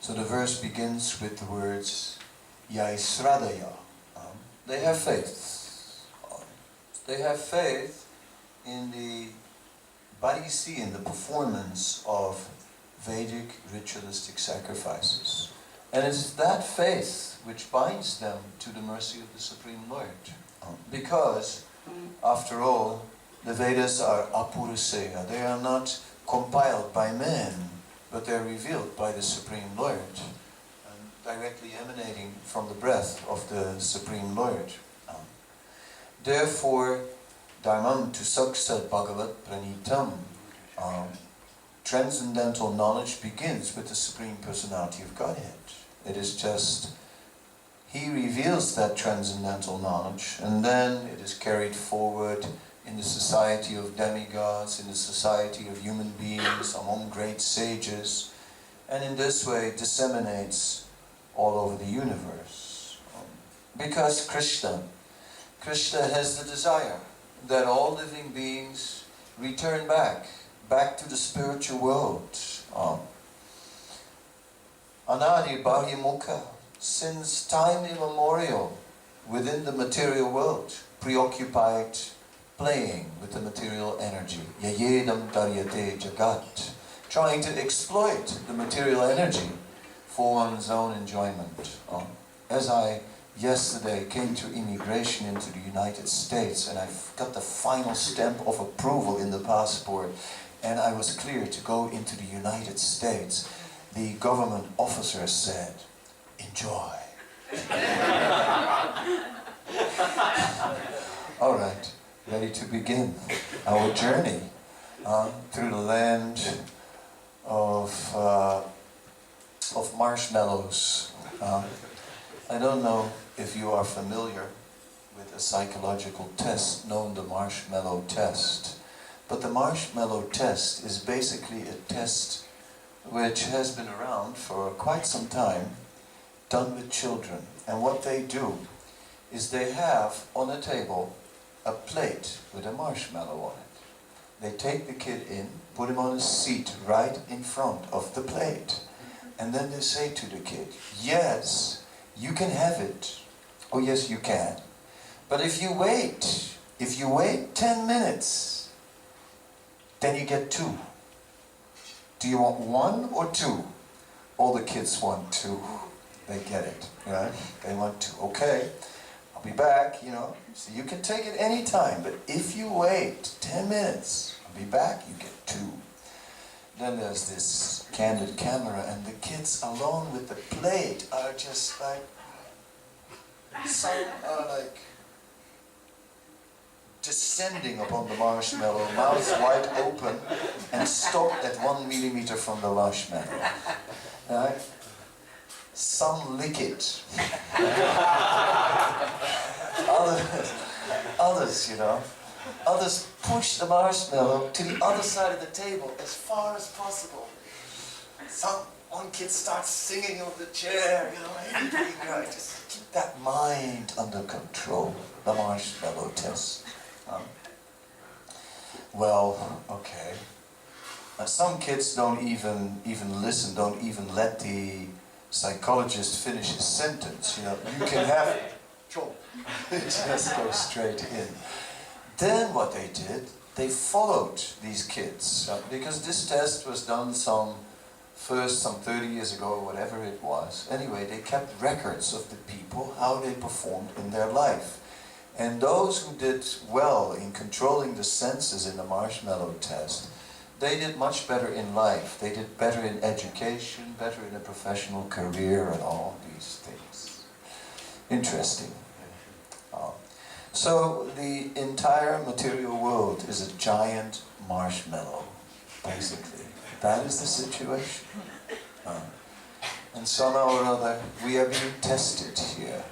So the verse begins with the words Yai Sradaya. They have faith. They have faith in the Bharisi, in the performance of Vedic ritualistic sacrifices. And it's that faith which binds them to the mercy of the Supreme Lord. Because, after all, the Vedas are Adi-Purusa. They are not compiled by men, but they're revealed by the Supreme Lord, and directly emanating from the breath of the Supreme Lord. Therefore, Dharmam tu saksat bhagavat pranitam. Transcendental knowledge begins with the Supreme Personality of Godhead. It is just, He reveals that transcendental knowledge, and then it is carried forward in the society of demigods, in the society of human beings, among great sages, and in this way disseminates all over the universe. Because Krishna has the desire that all living beings return back to the spiritual world. Anadi Bahimukha, since time immemorial, within the material world, preoccupied playing with the material energy. Yayedam daryate jagat, trying to exploit the material energy for one's own enjoyment. As I yesterday came to immigration into the United States, and I got the final stamp of approval in the passport, and I was clear to go into the United States, the government officer said, "Enjoy." All right, ready to begin our journey through the land of marshmallows. I don't know if you are familiar with a psychological test known the marshmallow test. But the marshmallow test is basically a test which has been around for quite some time, done with children. And what they do is they have on a table a plate with a marshmallow on it. They take the kid in, put him on a seat right in front of the plate. And then they say to the kid, "Yes, you can have it. Oh yes, you can. But if you wait 10 minutes, then you get 2. Do you want 1 or 2? All the kids want 2. They get it, right? They want 2. Okay, I'll be back, So you can take it anytime, but if you wait 10 minutes, I'll be back, you get 2. Then there's this candid camera, and the kids along with the plate are just like, some are like descending upon the marshmallow, mouth wide open, and stopped at 1 millimeter from the marshmallow. Right? Some lick it. Others push the marshmallow to the other side of the table as far as possible. One kid starts singing on the chair, just keep that mind under control. The marshmallow test. Okay. Some kids don't even listen, don't even let the psychologist finish his sentence. You can have it. It just goes straight in. Then what they did, they followed these kids, because this test was done some 30 years ago, or whatever it was. Anyway, they kept records of the people, how they performed in their life. And those who did well in controlling the senses in the marshmallow test, they did much better in life. They did better in education, better in a professional career, and all these things. Interesting. So the entire material world is a giant marshmallow, basically. That is the situation. And somehow or other, we are being tested here.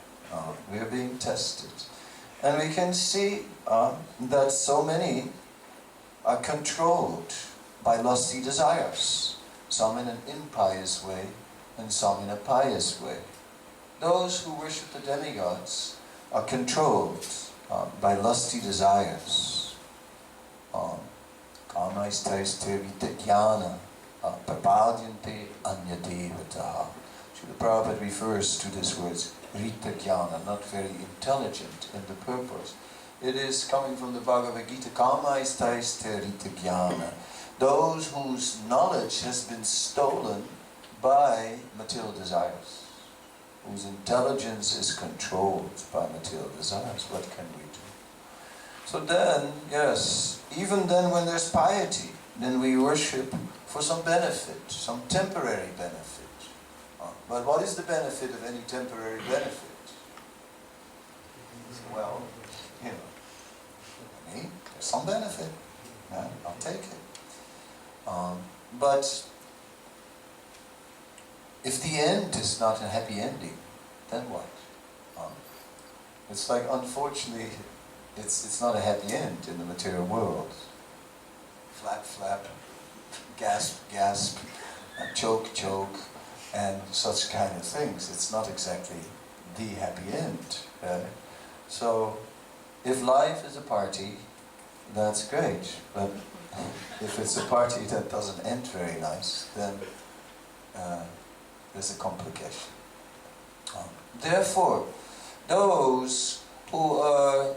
We are being tested. And we can see that so many are controlled by lusty desires. Some in an impious way, and some in a pious way. Those who worship the demigods are controlled by lusty desires. Kamaistais te vidyana papadyante anyadevataha. The Prabhupada refers to this word, Rita Jnana, not very intelligent in the purpose. It is coming from the Bhagavad Gita, Kama istaiste Rita Jnana. Those whose knowledge has been stolen by material desires, whose intelligence is controlled by material desires. What can we do? So then, yes, even then when there's piety, then we worship for some benefit, some temporary benefit. But what is the benefit of any temporary benefit? Well, I mean, there's some benefit. Yeah, I'll take it. But if the end is not a happy ending, then what? It's like, unfortunately, it's not a happy end in the material world. Flap, flap, gasp, gasp, choke, choke, and such kind of things. It's not exactly the happy end. So, if life is a party, that's great. But if it's a party that doesn't end very nice, then there's a complication. Therefore, those who are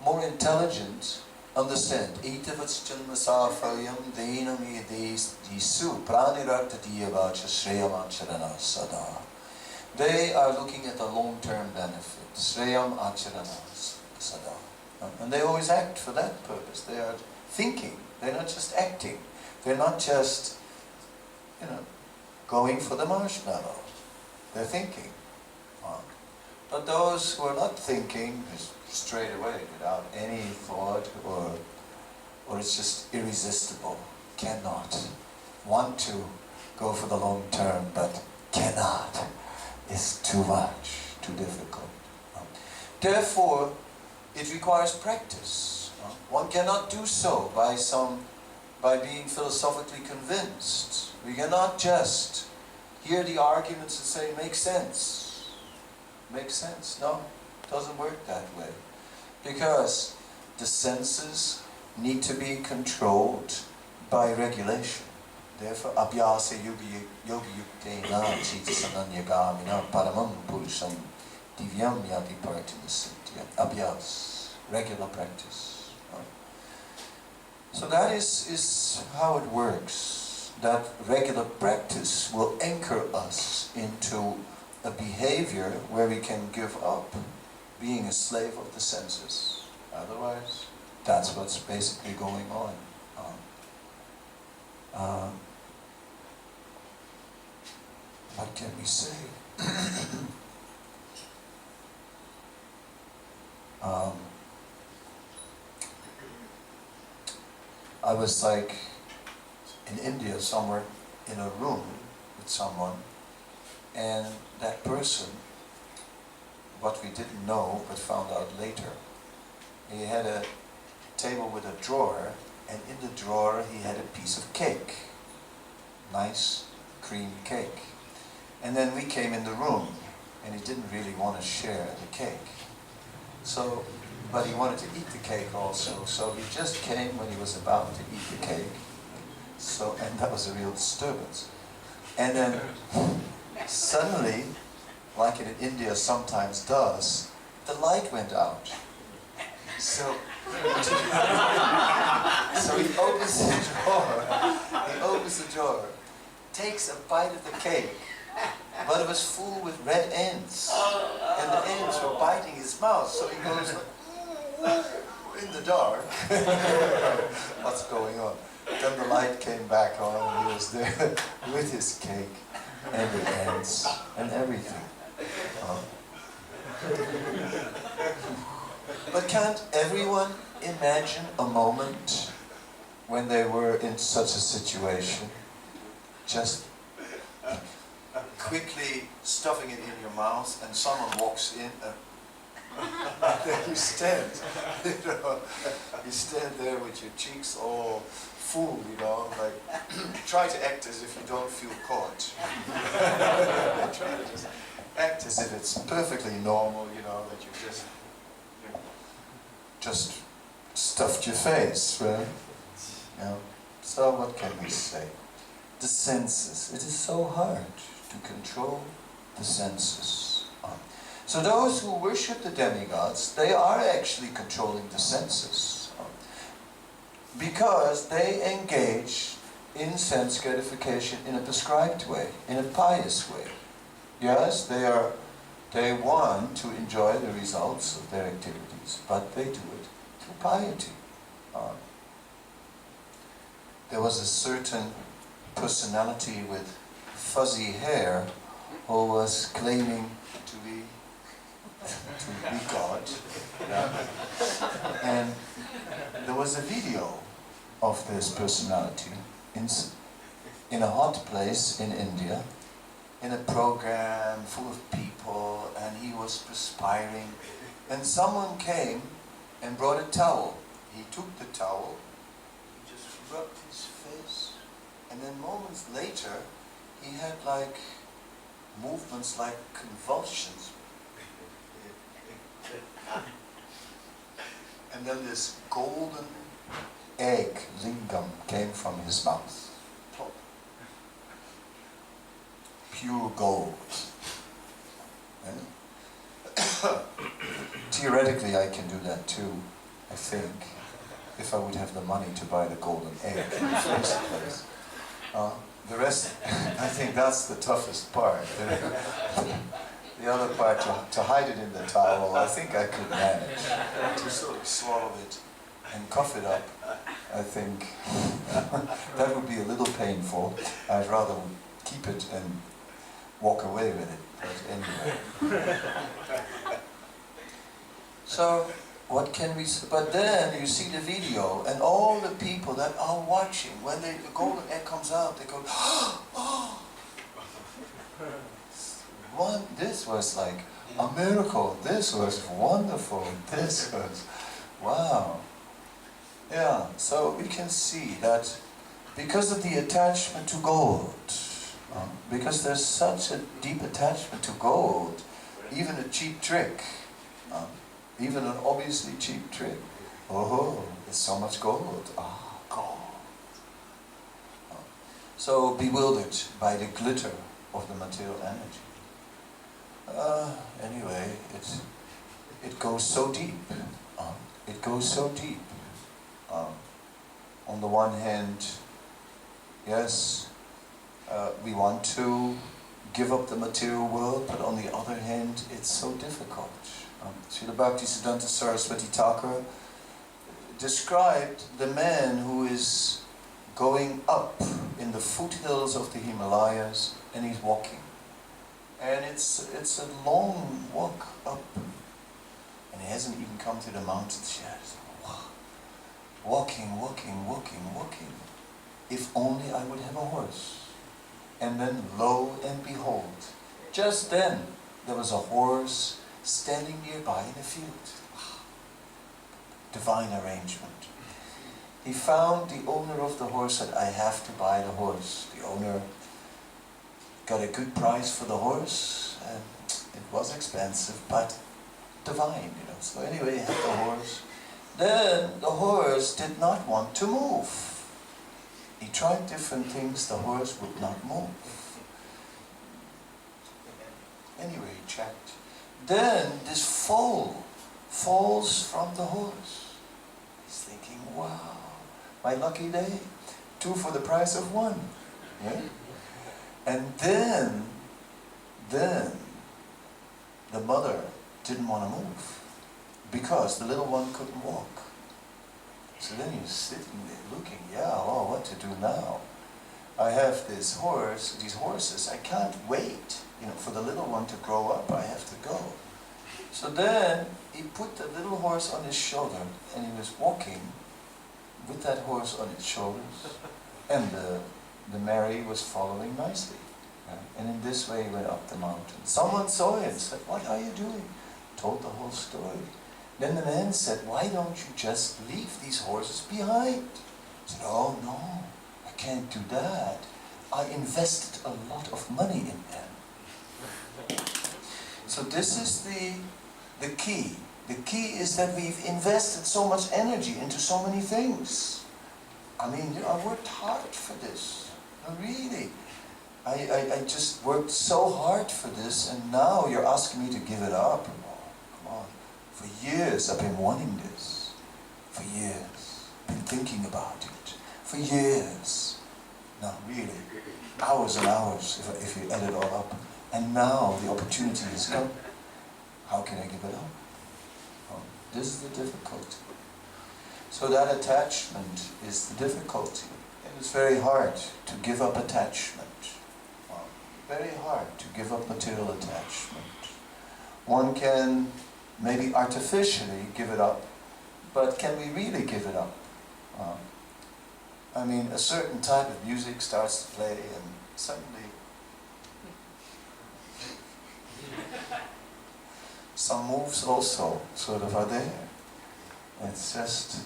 more intelligent understand. They are looking at the long-term benefit. And they always act for that purpose. They are thinking. They're not just acting. They're not just, going for the marshmallow. They're thinking. But those who are not thinking, straight away, without any thought, or it's just irresistible, cannot, want to go for the long term, but cannot, is too much, too difficult. Therefore, it requires practice. One cannot do so by being philosophically convinced. We cannot just hear the arguments and say, makes sense. Makes sense. No, it doesn't work that way. Because the senses need to be controlled by regulation. Therefore, abhyasa yogi yuktena chitasananyagamina paramam purusham divyam yati partinasintya. Abhyas, regular practice. So that is how it works. That regular practice will anchor us into a behavior where we can give up being a slave of the senses. Otherwise, that's what's basically going on. What can we say? I was like in India somewhere in a room with someone, and that person, what we didn't know but found out later, he had a table with a drawer, and in the drawer he had a piece of cake. Nice cream cake. And then we came in the room, and he didn't really want to share the cake. So, but he wanted to eat the cake also, so he just came when he was about to eat the cake. So, and that was a real disturbance. And then suddenly, like it in India sometimes does, the light went out. So he opens the drawer, takes a bite of the cake, but it was full with red ends, and the ends were biting his mouth, so he goes in the dark. What's going on? Then the light came back on, and he was there with his cake, and the ends, and everything. But can't everyone imagine a moment when they were in such a situation? Just quickly stuffing it in your mouth, and someone walks in, and then you stand. You stand there with your cheeks all full, like try to act as if you don't feel caught. Try to just act as if it's perfectly normal, that you just stuffed your face, right? So what can we say? The senses. It is so hard to control the senses. So those who worship the demigods, they are actually controlling the senses. Because they engage in sense gratification in a prescribed way, in a pious way. Yes, they want to enjoy the results of their activities, but they do it through piety. There was a certain personality with fuzzy hair who was claiming to be God. Yeah. And there was a video of this personality in a hot place in India, in a program full of people, and he was perspiring. And someone came and brought a towel. He took the towel, he just rubbed his face, and then moments later, he had like movements like convulsions. And then this golden egg, lingam, came from his mouth. Plop. Pure gold. Theoretically, I can do that too, I think, if I would have the money to buy the golden egg in the first place. The rest, I think that's the toughest part. The other part, to hide it in the towel, I think I could manage. To sort of swallow it and cough it up, I think that would be a little painful. I'd rather keep it and walk away with it, but anyway. So, what can we say? But then you see the video, and all the people that are watching, when the golden egg comes out, they go, oh! This was like a miracle. This was wonderful. This was, wow. Yeah, so we can see that because of the attachment to gold, because there's such a deep attachment to gold, even a cheap trick, even an obviously cheap trick. Oh, there's so much gold. Ah, gold. So bewildered by the glitter of the material energy. Anyway, it goes so deep. It goes so deep. On the one hand, yes, we want to give up the material world, but on the other hand, it's so difficult. Srila Bhaktisiddhanta Saraswati Thakur described the man who is going up in the foothills of the Himalayas, and he's walking. And it's a long walk up. And he hasn't even come to the mountains yet. Walking, walking, walking, walking. If only I would have a horse. And then lo and behold, just then there was a horse standing nearby in a field. Divine arrangement. He found the owner of the horse, said, I have to buy the horse. The owner got a good price for the horse, and it was expensive, but divine, So anyway, he had the horse. Then the horse did not want to move. He tried different things, the horse would not move. Anyway, he checked. Then this foal falls from the horse. He's thinking, wow, my lucky day. 2 for the price of 1. Yeah? And then the mother didn't want to move because the little one couldn't walk. So then you're sitting there looking, what to do now? I have these horses, I can't wait, for the little one to grow up, I have to go. So then he put the little horse on his shoulder and he was walking with that horse on its shoulders, and the Mary was following nicely. And in this way he went up the mountain. Someone saw him, said, what are you doing? Told the whole story. Then the man said, why don't you just leave these horses behind? He said, oh no, I can't do that. I invested a lot of money in them. So this is the key. The key is that we've invested so much energy into so many things. I mean, I worked hard for this. Really. I just worked so hard for this, and now you're asking me to give it up. Oh, come on. For years I've been wanting this. For years. Been thinking about it. For years. No, really. Hours and hours if you add it all up. And now the opportunity has come. How can I give it up? Oh, this is the difficulty. So that attachment is the difficulty. It is very hard to give up attachment. Very hard to give up material attachment. One can maybe artificially give it up, but can we really give it up? I mean, a certain type of music starts to play and suddenly some moves also sort of are there. It's just,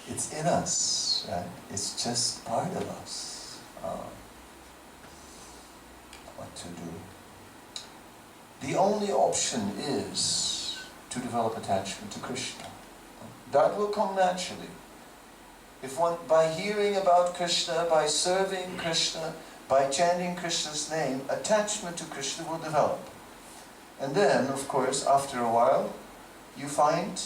it's in us, right? It's just part of us. What to do? The only option is to develop attachment to Krishna. That will come naturally. If one, by hearing about Krishna, by serving Krishna, by chanting Krishna's name, attachment to Krishna will develop. And then, of course, after a while, you find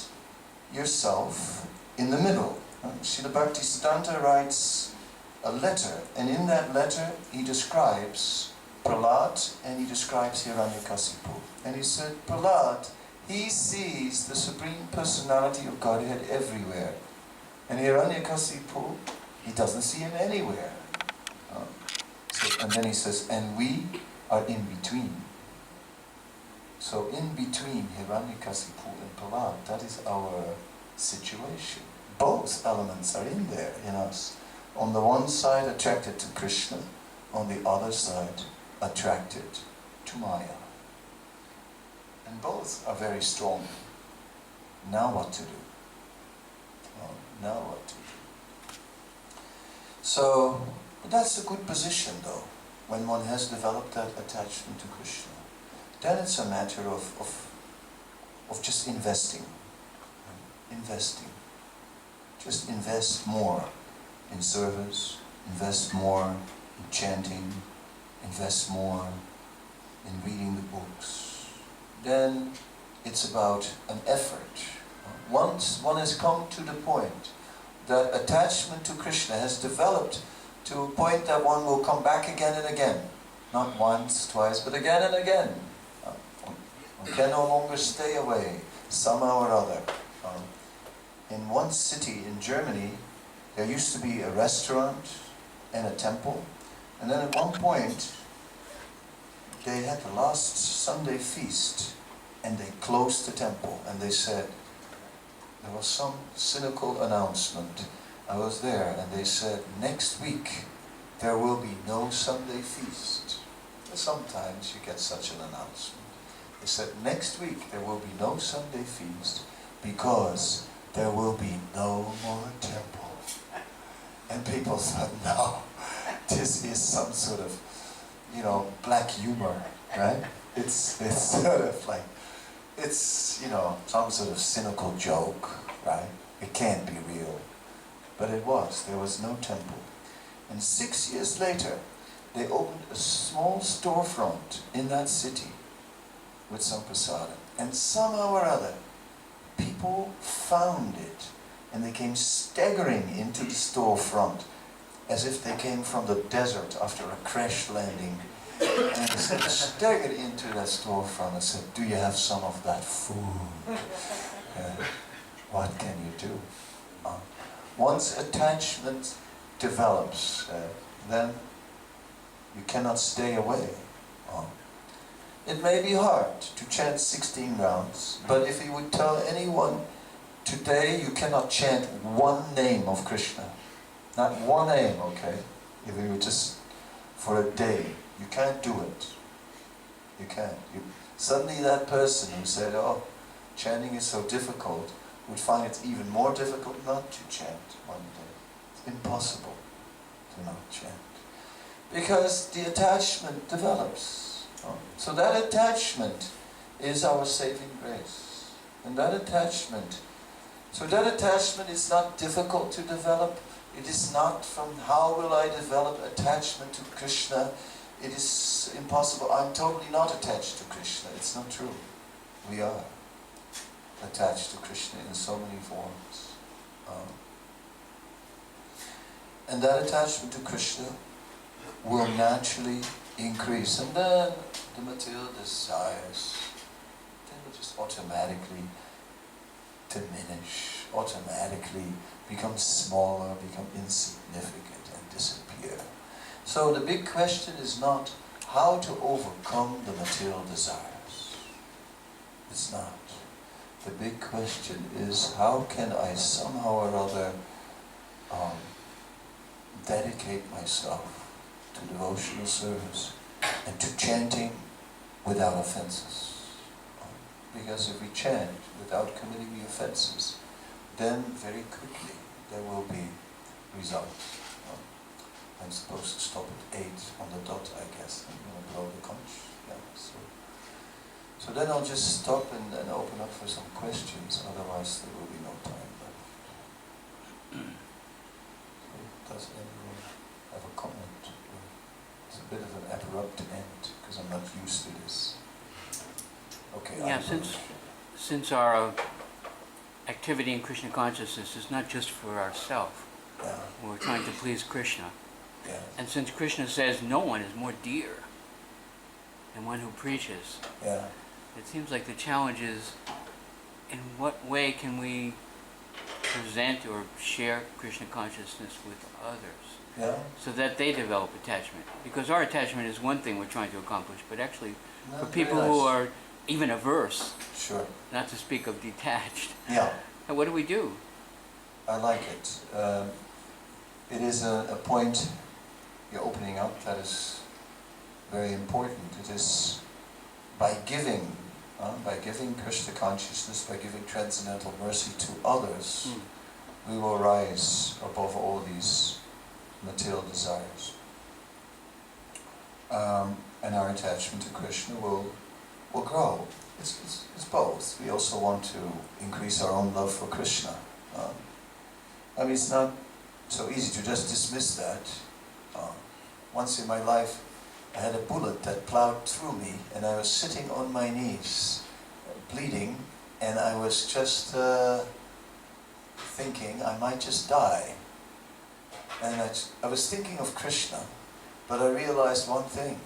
yourself in the middle. Srila Bhaktisiddhanta writes a letter, and in that letter he describes Prahlad and he describes Hiranyakasipu. And he said, Prahlad, he sees the Supreme Personality of Godhead everywhere. And Hiranyakasipu, he doesn't see him anywhere. And then he says, and we are in between. So in between Hiranyakasipu and Prahlad, that is our situation. Both elements are in there in us. On the one side attracted to Krishna, on the other side attracted to Maya. And both are very strong. Now what to do? Now what to do? So, that's a good position though, when one has developed that attachment to Krishna. Then it's a matter of just investing. Investing. Just invest more in service, invest more in chanting, invest more in reading the books. Then it's about an effort. Once one has come to the point that attachment to Krishna has developed to a point that one will come back again and again. Not once, twice, but again and again. One can no longer stay away, somehow or other. In one city in Germany, there used to be a restaurant and a temple. And then at one point, they had the last Sunday feast and they closed the temple. And they said, there was some cynical announcement. I was there and they said, next week there will be no Sunday feast. Sometimes you get such an announcement. They said, next week there will be no Sunday feast because there will be no more temple. And people thought, no, this is some sort of, black humor, right? It's sort of like, it's, some sort of cynical joke, right? It can't be real. But it was. There was no temple. And 6 years later, they opened a small storefront in that city with some prasadam. And somehow or other, people found it. And they came staggering into the storefront as if they came from the desert after a crash landing. And they staggered into that storefront and said, do you have some of that food? What can you do? Once attachment develops, then you cannot stay away. It may be hard to chant 16 rounds, but if you would tell anyone, today you cannot chant one name of Krishna, not one name, okay? If you were just for a day, you can't do it. You can't. Suddenly that person who said, oh, chanting is so difficult, would find it even more difficult not to chant one day. It's impossible to not chant. Because the attachment develops. So that attachment is our saving grace. And that attachment, is not difficult to develop. It is not from how will I develop attachment to Krishna. it is impossible. I'm totally not attached to Krishna. It's not true. We are attached to Krishna in so many forms. And that attachment to Krishna will naturally increase. And then the material desires, they will just automatically diminish, automatically become smaller, become insignificant and disappear. So the big question is not how to overcome the material desires. It's not. The big question is how can I somehow or other dedicate myself to devotional service and to chanting without offenses. Because if we chant without committing the offenses, then very quickly there will be results. I'm supposed to stop at 8 on the dot, I guess. I'm going to blow the conch. Yeah, so then I'll just stop and open up for some questions, otherwise there will be no time left. Does anyone have a comment? It's a bit of an abrupt end, because I'm not used to this. Okay. Yeah, since our activity in Krishna consciousness is not just for ourselves, we're trying to please Krishna. Yeah. And since Krishna says no one is more dear than one who preaches, it seems like the challenge is in what way can we present or share Krishna consciousness with others so that they develop attachment. Because our attachment is one thing we're trying to accomplish, but actually for people who are even averse, not to speak of detached, and what do we do? I like it. It is a point you're opening up that is very important. It is by giving Krishna consciousness, by giving transcendental mercy to others, we will rise above all these material desires. And our attachment to Krishna will grow. It's both. We also want to increase our own love for Krishna. I mean, it's not so easy to just dismiss that. Once in my life, I had a bullet that plowed through me, and I was sitting on my knees, bleeding, and I was just thinking I might just die. And I was thinking of Krishna, but I realized one thing,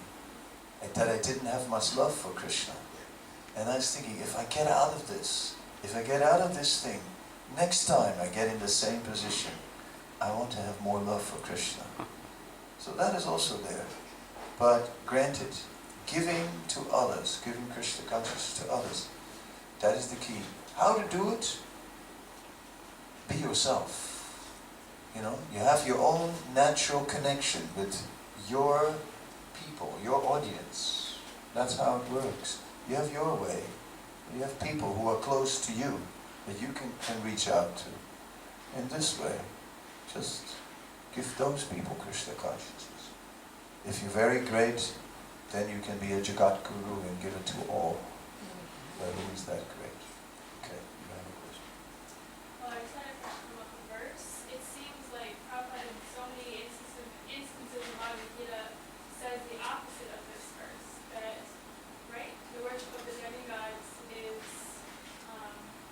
that I didn't have much love for Krishna. And I was thinking, if I get out of this thing, next time I get in the same position, I want to have more love for Krishna. So that is also there. But granted, giving to others, giving Krishna consciousness to others, that is the key. How to do it? Be yourself. You know, you have your own natural connection with your people, your audience. That's how it works. You have your way. You have people who are close to you that you can reach out to. In this way, just give those people Krishna consciousness. If you're very great, then you can be a Jagat Guru and give it to all. But who is that great? Okay, you have a question. Well, I was trying to come up with a verse. It seems like Prabhupada in so many instances in Bhagavad Gita says the opposite of this verse. That, right, the worship of the demigods is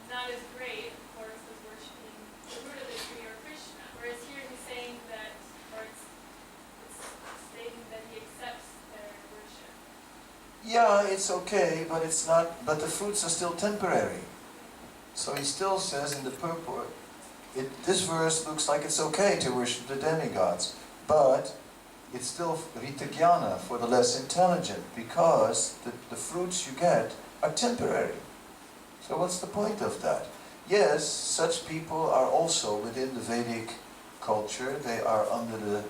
not as great, of course, as worshiping the root of the tree or Krishna. Whereas here he's saying that, or it's stating that he accepts their worship. Yeah, it's okay, but it's not. But the fruits are still temporary. So he still says in the purport, this verse looks like it's okay to worship the demigods, but it's still rita-jnana for the less intelligent, because the fruits you get are temporary. So what's the point of that? Yes, such people are also within the Vedic culture. They are under the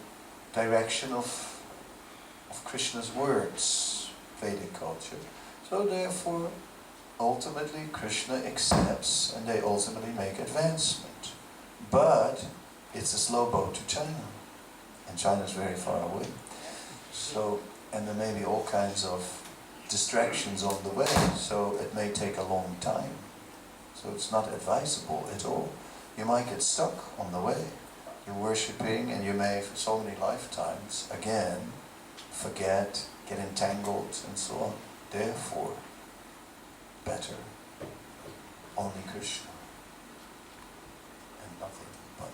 direction of Krishna's words, Vedic culture. So therefore, ultimately Krishna accepts and they ultimately make advancement. But it's a slow boat to China. And China's very far away. So, and there may be all kinds of distractions on the way, so it may take a long time. So it's not advisable at all. You might get stuck on the way. You're worshipping and you may, for so many lifetimes, again, forget, get entangled, and so on. Therefore, better only Krishna and nothing but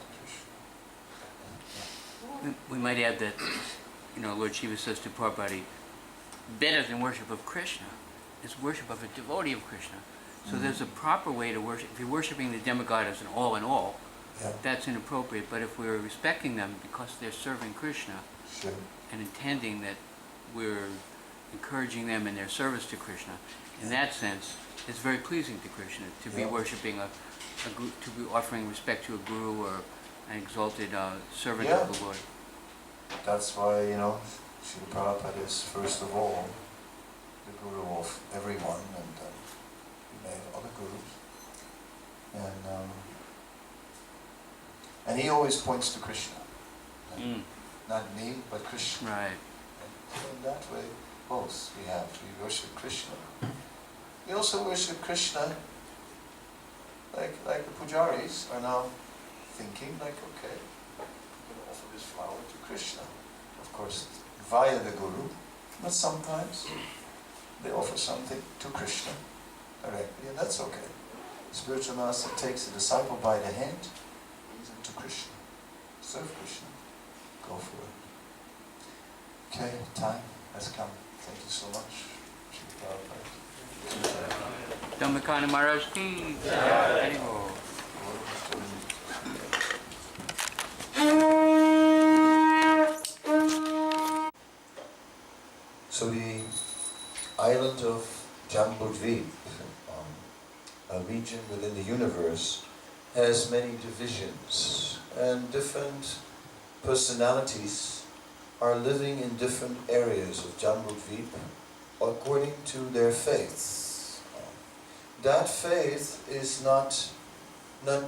Krishna. We might add that, Lord Shiva says to Parvati, better than worship of Krishna is worship of a devotee of Krishna. So there's a proper way to worship. If you're worshiping the demigod as an all in all, that's inappropriate. But if we're respecting them because they're serving Krishna and intending that we're encouraging them in their service to Krishna, in that sense, it's very pleasing to Krishna to be worshiping to be offering respect to a guru or an exalted servant of the Lord. That's why, Srila Prabhupada is first of all the guru of everyone, and he made other gurus. And he always points to Krishna. Not me, but Krishna. Right. And so in that way, both we worship Krishna. We also worship Krishna, like the pujaris are now thinking, like, okay, I'm going to offer this flower to Krishna. Of course, via the guru, but sometimes they offer something to Krishna directly, and that's okay. The spiritual master takes the disciple by the hand, leads him to Krishna. Serve Krishna. Go for it. Okay, time has come. Thank you so much. Kadamba Kanana Maharaj ki Jai. So the island of Jambudvip, a region within the universe, has many divisions, and different personalities are living in different areas of Jambudvip according to their faith. That faith is not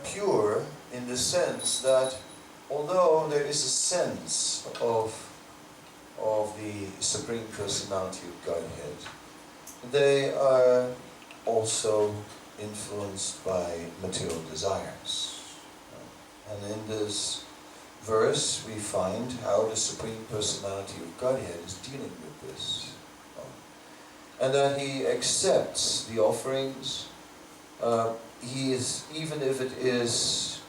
pure in the sense that although there is a sense of the Supreme Personality of Godhead, they are also influenced by material desires. And in this verse we find how the Supreme Personality of Godhead is dealing with this. And that he accepts the offerings. He is, even if it is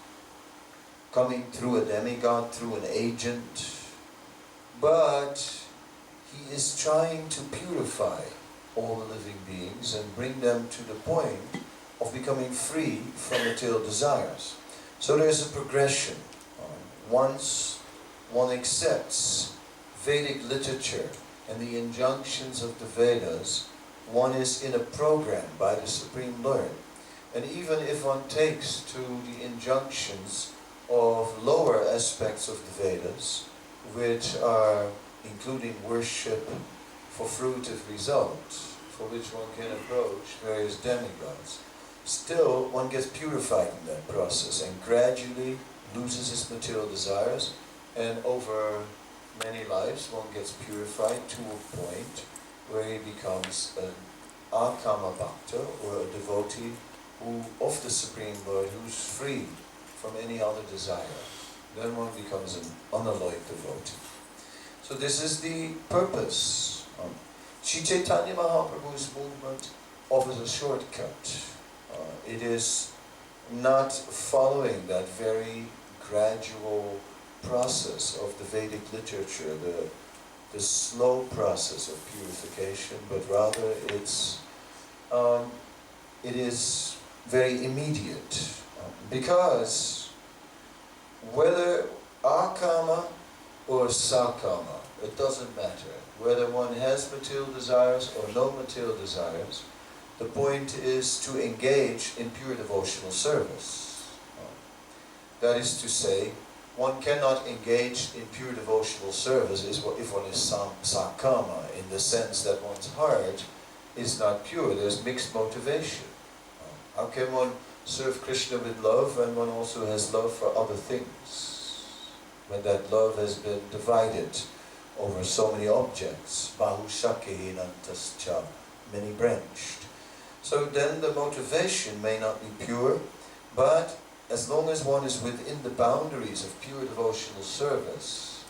coming through a demigod, through an agent, but he is trying to purify all the living beings and bring them to the point of becoming free from material desires. So there's a progression. Once one accepts Vedic literature and the injunctions of the Vedas, one is in a program by the Supreme Lord. And even if one takes to the injunctions of lower aspects of the Vedas, which are including worship for fruitive results, for which one can approach various demigods, still one gets purified in that process and gradually loses his material desires, and over many lives one gets purified to a point where he becomes an akama bhakta, or a devotee of the Supreme Lord who's free from any other desire. Then one becomes an unalloyed devotee. So this is the purpose. Sri Chaitanya Mahaprabhu's movement offers a shortcut. It is not following that very gradual process of the Vedic literature, the slow process of purification, but rather it is very immediate. Because whether akama or sakama, it doesn't matter. Whether one has material desires or no material desires, the point is to engage in pure devotional service. That is to say, one cannot engage in pure devotional service if one is sakama, in the sense that one's heart is not pure. There's mixed motivation. How can one serve Krishna with love when one also has love for other things? When that love has been divided over so many objects, bahushakhinantascha, many branched. So then the motivation may not be pure, but as long as one is within the boundaries of pure devotional service,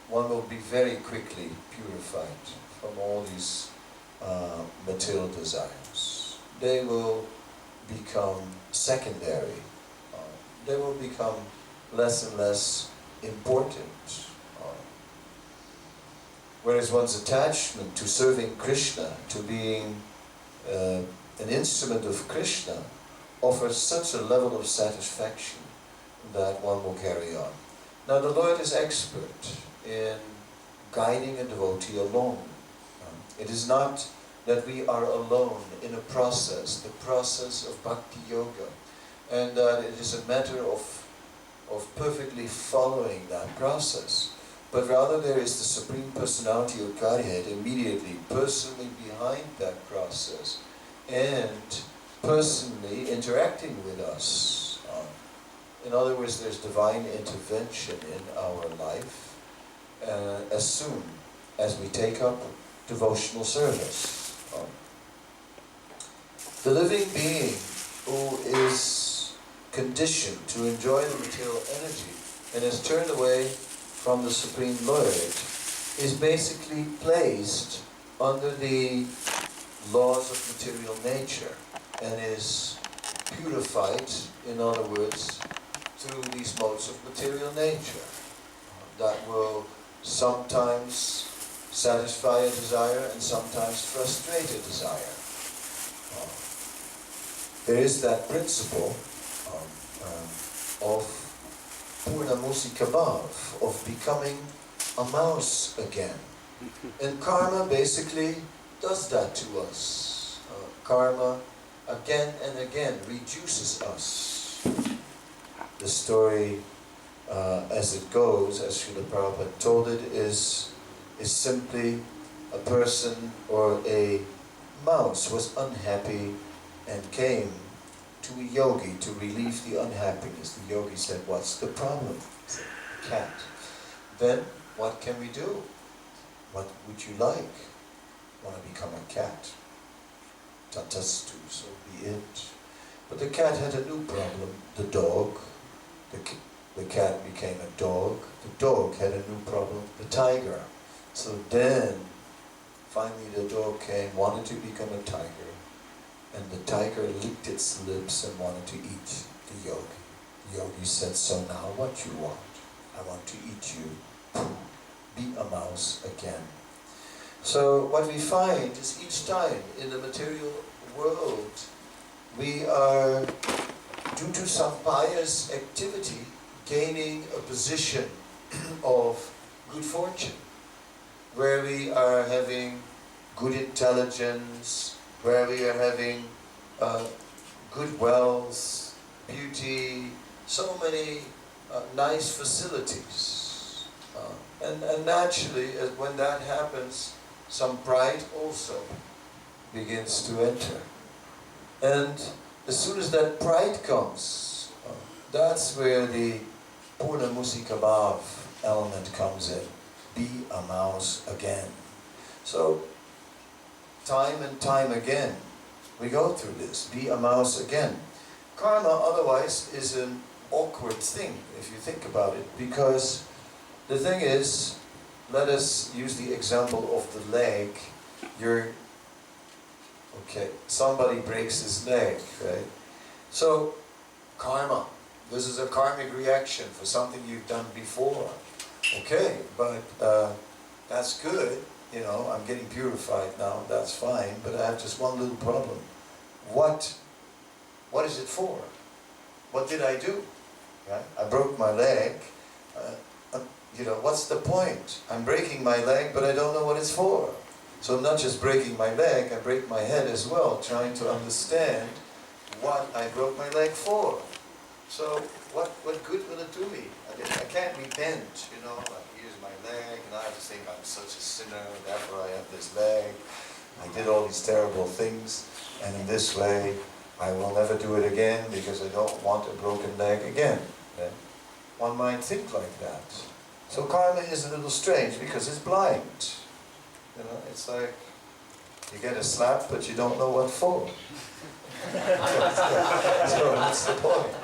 one will be very quickly purified from all these material desires. They will become secondary. They will become less and less important. Whereas one's attachment to serving Krishna, to being an instrument of Krishna, offers such a level of satisfaction that one will carry on. Now the Lord is expert in guiding a devotee along. It is not that we are alone in a process, the process of Bhakti Yoga, and that it is a matter of perfectly following that process. But rather there is the Supreme Personality of Godhead immediately, personally behind that process, and personally interacting with us. In other words, there's divine intervention in our life as soon as we take up devotional service. The living being who is conditioned to enjoy the material energy and has turned away from the Supreme Lord is basically placed under the laws of material nature and is purified, in other words, through these modes of material nature that will sometimes satisfy a desire and sometimes frustrate a desire. There is that principle of Purna Musika Bhav, of becoming a mouse again. And karma basically does that to us. Karma again and again reduces us. The story as it goes, as Srila Prabhupada told it, is simply a person or a mouse was unhappy and came to a yogi to relieve the unhappiness. The yogi said, "What's the problem?" He said, "Cat." "Then what can we do? What would you like?" "Want to become a cat." "Tatastu, so be it." But the cat had a new problem. The dog. The cat became a dog. The dog had a new problem. The tiger. So then, finally the dog came, wanted to become a tiger. And the tiger licked its lips and wanted to eat the yogi. The yogi said, "So now what you want? I want to eat you. Be a mouse again." So what we find is each time in the material world, we are, due to some pious activity, gaining a position of good fortune, where we are having good intelligence, where we are having good wealth, beauty, so many nice facilities. And naturally, when that happens, some pride also begins to enter. And as soon as that pride comes, that's where the Purna Musika Bhav element comes in. Be a mouse again. So, time and time again, we go through this. Be a mouse again. Karma, otherwise, is an awkward thing, if you think about it, because the thing is, let us use the example of the leg. Somebody breaks his leg, right? So, karma. This is a karmic reaction for something you've done before. Okay, but that's good. You know, I'm getting purified now, that's fine, but I have just one little problem. What is it for? What did I do? Right? I broke my leg. What's the point? I'm breaking my leg, but I don't know what it's for. So I'm not just breaking my leg, I break my head as well, trying to understand what I broke my leg for. So what good will it do me? I can't repent, like here's my leg, and I have to think I'm such a sinner, therefore I have this leg. I did all these terrible things, and in this way I will never do it again because I don't want a broken leg again. Okay? One might think like that. So karma is a little strange because it's blind. It's like you get a slap, but you don't know what for. So that's the point.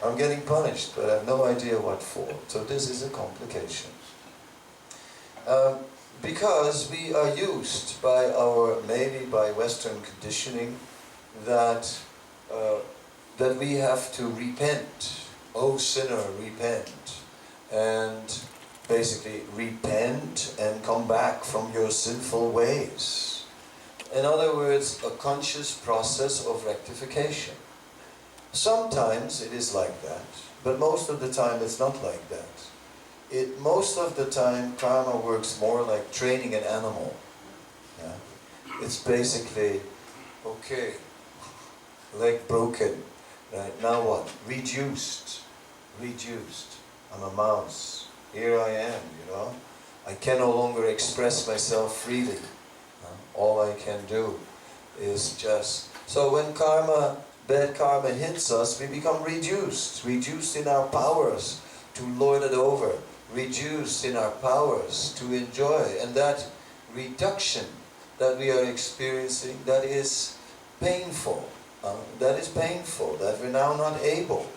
I'm getting punished, but I have no idea what for. So this is a complication. Because we are used by maybe by Western conditioning, that that we have to repent. Oh sinner, repent. And basically repent and come back from your sinful ways. In other words, a conscious process of rectification. Sometimes it is like that, but most of the time it's not like that. Most of the time karma works more like training an animal. Yeah? It's basically, okay, leg broken, right? Now what? Reduced. I'm a mouse. Here I am, you know. I can no longer express myself freely. All I can do is just... So when bad karma hits us, we become reduced in our powers to lord it over, reduced in our powers to enjoy. And that reduction that we are experiencing, that is painful. That we're now not able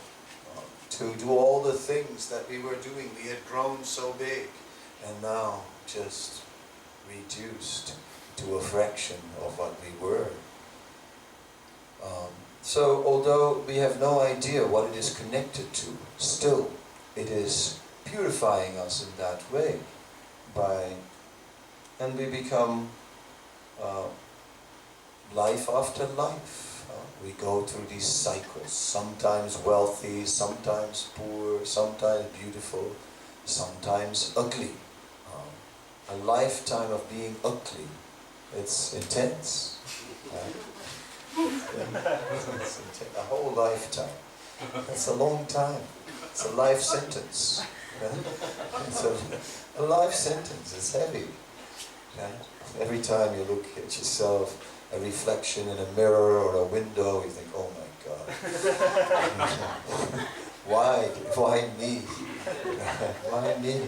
to do all the things that we were doing. We had grown so big, and now just reduced to a fraction of what we were. So although we have no idea what it is connected to, still it is purifying us in that way. And we become life after life. We go through these cycles, sometimes wealthy, sometimes poor, sometimes beautiful, sometimes ugly. A lifetime of being ugly. It's intense. A whole lifetime. That's a long time. It's a life sentence. It's a life sentence. It's heavy. Every time you look at yourself, a reflection in a mirror or a window, you think, oh my God. Why me? Why me?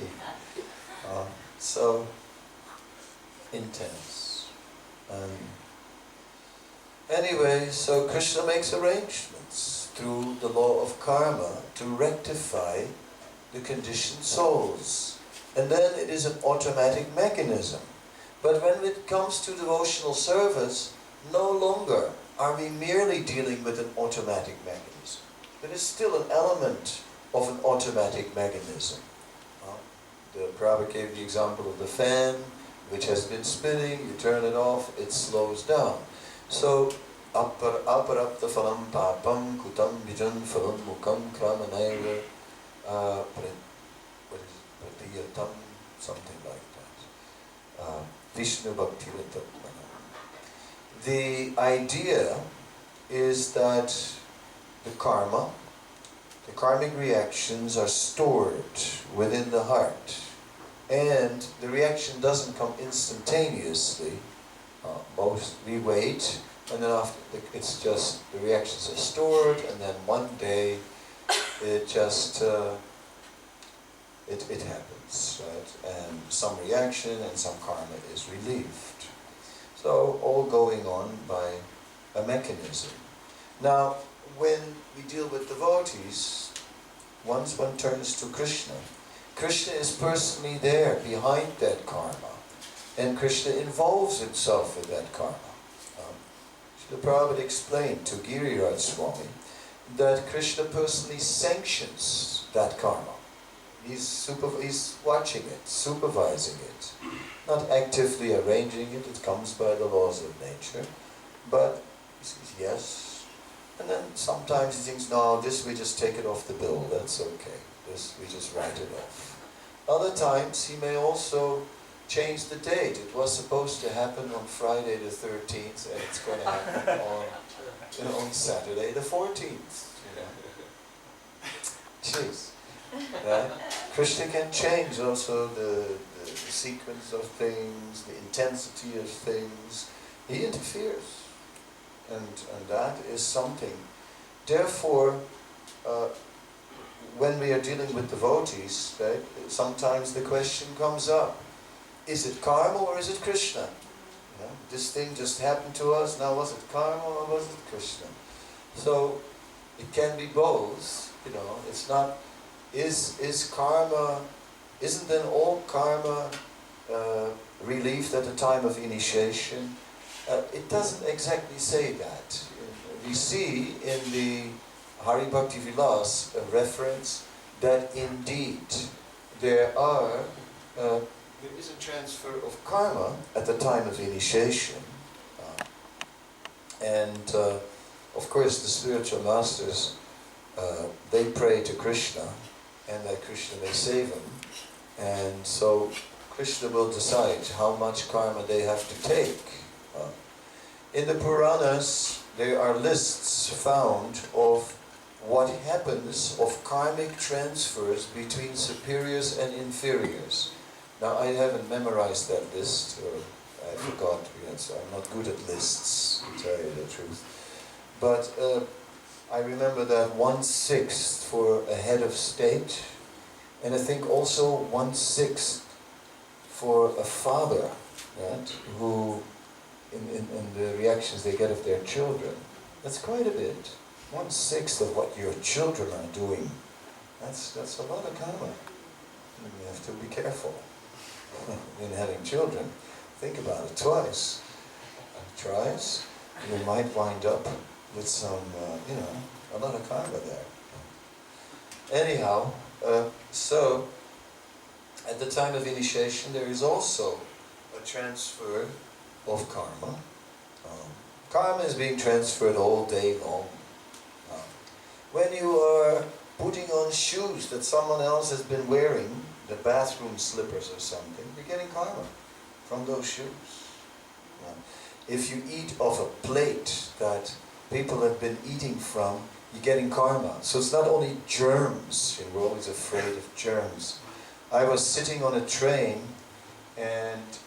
So intense. Anyway, so Krishna makes arrangements through the law of karma to rectify the conditioned souls. And then it is an automatic mechanism. But when it comes to devotional service, no longer are we merely dealing with an automatic mechanism. There is still an element of an automatic mechanism. The Prabhu gave the example of the fan, which has been spinning, you turn it off, it slows down. So, aparapta phalam papam kutam vijan phalam mukam kramanaiva pratiyatam, something like that. Vishnu Bhakti. The idea is that the karmic reactions are stored within the heart. And the reaction doesn't come instantaneously. We wait, and then after it's just, the reactions are stored, and then one day it just, it happens, right? And some reaction and some karma is relieved. So all going on by a mechanism. Now, when we deal with devotees, once one turns to Krishna, Krishna is personally there behind that karma, and Krishna involves himself with that karma. The Prabhupada explained to Giriraj Swami that Krishna personally sanctions that karma. He's watching it, supervising it, not actively arranging it. It comes by the laws of nature, but he says yes. And then sometimes he thinks, no, this we just take it off the bill, that's okay. This we just write it off. Other times he may also change the date. It was supposed to happen on Friday the 13th, and it's going to happen on Saturday the 14th. Jeez. Right? Krishna can change also the sequence of things, the intensity of things. He interferes. And that is something. Therefore, when we are dealing with devotees, right, sometimes the question comes up, is it karma or is it Krishna? This thing just happened to us, now was it karma or was it Krishna? So, it can be both, it's not, is karma, isn't then all karma relieved at the time of initiation. It doesn't exactly say that. We see in the Hari Bhakti Vilas a reference that indeed there is a transfer of karma at the time of initiation. And of course the spiritual masters, they pray to Krishna, and that Krishna may save them. And so Krishna will decide how much karma they have to take. In the Puranas, there are lists found of what happens of karmic transfers between superiors and inferiors. Now, I haven't memorized that list, or I forgot, so I'm not good at lists, to tell you the truth. But I remember that 1/6 for a head of state, and I think also 1/6 for a father, right, who, in the reactions they get of their children. That's quite a bit. 1/6 of what your children are doing. That's a lot of karma. You have to be careful in having children. Think about it twice. Thrice, you might wind up with some, a lot of karma there. Anyhow, so at the time of initiation there is also a transfer of karma. Karma is being transferred all day long. When you are putting on shoes that someone else has been wearing, the bathroom slippers or something, you're getting karma from those shoes. If you eat off a plate that people have been eating from, you're getting karma. So it's not only germs, we're always afraid of germs. I was sitting on a train and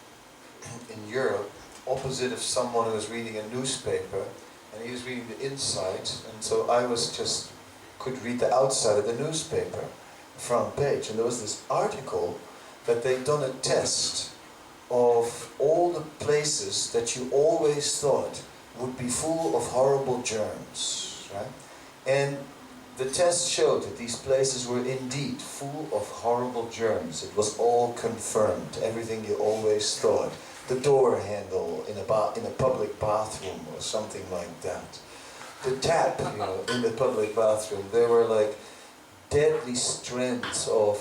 in Europe, opposite of someone who was reading a newspaper, and he was reading the inside, and so I could read the outside of the newspaper, front page, and there was this article that they'd done a test of all the places that you always thought would be full of horrible germs, right? And the test showed that these places were indeed full of horrible germs. It was all confirmed, everything you always thought. The door handle in a public bathroom or something like that. The tap, in the public bathroom, there were like deadly strands of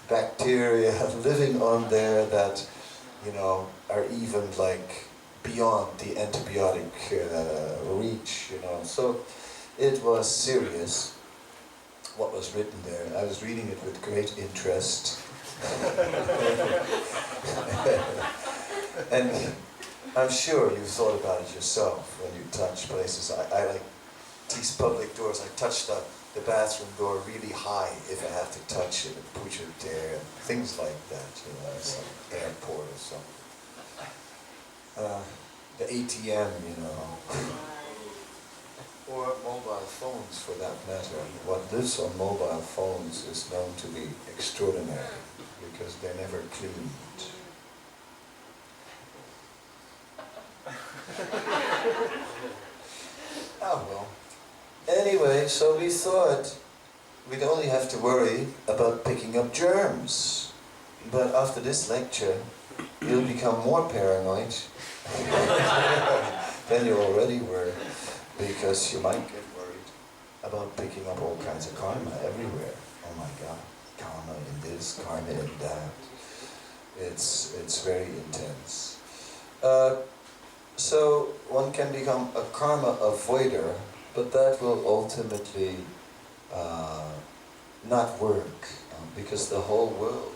bacteria living on there that, are even like beyond the antibiotic reach, So it was serious what was written there. I was reading it with great interest. And I'm sure you've thought about it yourself when you touch places. I like these public doors. I touch the bathroom door really high if I have to touch it and push it there. Things like that, some airport or something. The ATM, or mobile phones for that matter. What lives on mobile phones is known to be extraordinary because they're never cleaned. Oh well. Anyway, so we thought we'd only have to worry about picking up germs. But after this lecture, you'll become more paranoid than you already were, because you might get worried about picking up all kinds of karma everywhere. Oh my God, karma in this, karma in that. It's very intense. So one can become a karma avoider, but that will ultimately not work, because the whole world